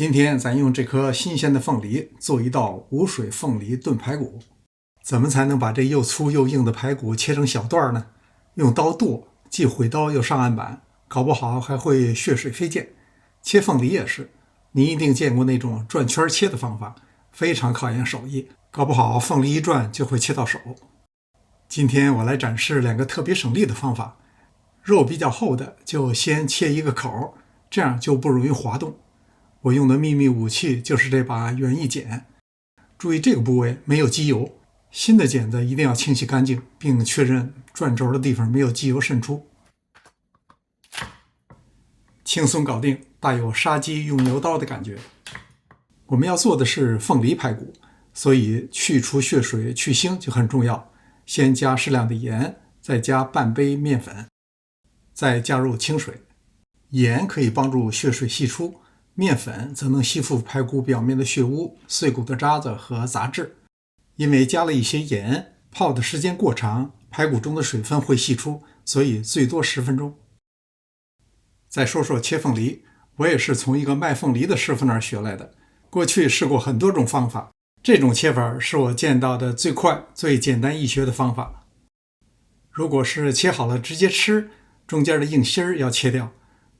今天咱用这顆新鮮的鳳梨做一道无水鳳梨燉排骨。怎麼才能把這又粗又硬的排骨切成小段呢？用刀剁，既毁刀又上案板，搞不好還會血水飞濺。切鳳梨也是，你一定見過那種轉圈切的方法，非常考驗手藝，搞不好鳳梨一轉就會切到手。今天我來展示兩個特別省力的方法。肉比較厚的就先切一個口，這樣就不容易滑動。我用的秘密武器就是這把園藝剪，注意這個部位沒有機油，新的剪子一定要清洗乾淨，並確認轉軸的地方沒有機油滲出。輕鬆搞定，大有殺雞用牛刀的感覺。我們要做的是鳳梨排骨，所以去除血水去腥就很重要。先加適量的鹽，再加半杯麵粉，再加入清水。鹽可以幫助血水析出，麵粉則能吸附排骨表面的血污、碎骨的渣子和雜質。因為加了一些鹽，泡的時間過長，排骨中的水分會析出，所以最多10分鐘。再說說切鳳梨，我也是從一個賣鳳梨的師傅那兒學來的。過去試過很多種方法，這種切法是我見到的最快、最簡單易學的方法。如果是切好了直接吃，中間的硬芯兒要切掉，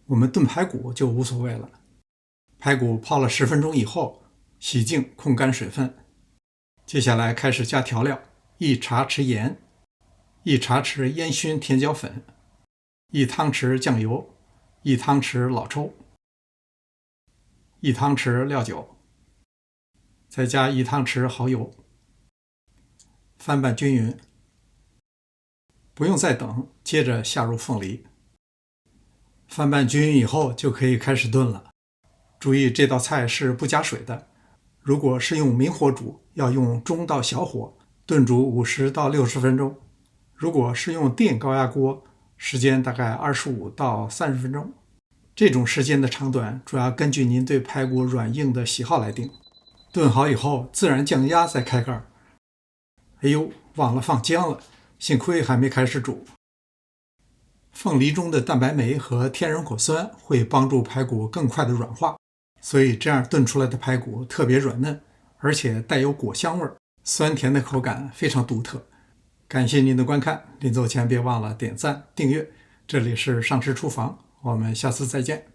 我們燉排骨就無所謂了。排骨泡了10分鐘以後，洗淨控乾水分。接下來開始加調料：1茶匙鹽，1茶匙煙燻甜椒粉，1湯匙醬油，1湯匙老抽，1湯匙料酒，再加1湯匙蠔油，翻拌均勻。不用再等，接着下入鳳梨。翻拌均勻以後就可以開始燉了。注意這道菜是不加水的，如果是用明火煮，要用中到小火燉煮50到60分鐘。如果是用電高壓鍋，時間大概25到30分鐘。這種時間的長短主要根據您對排骨軟硬的喜好來定。燉好以後自然降壓再開蓋。哎呦，忘了放薑了，幸虧還沒開始煮。鳳梨中的蛋白酶和天然果酸會幫助排骨更快的軟化，所以這樣燉出來的排骨特別軟嫩，而且帶有果香味，酸甜的口感非常獨特。感謝您的觀看，臨走前別忘了點讚訂閱。這裡是上師廚房，我們下次再見。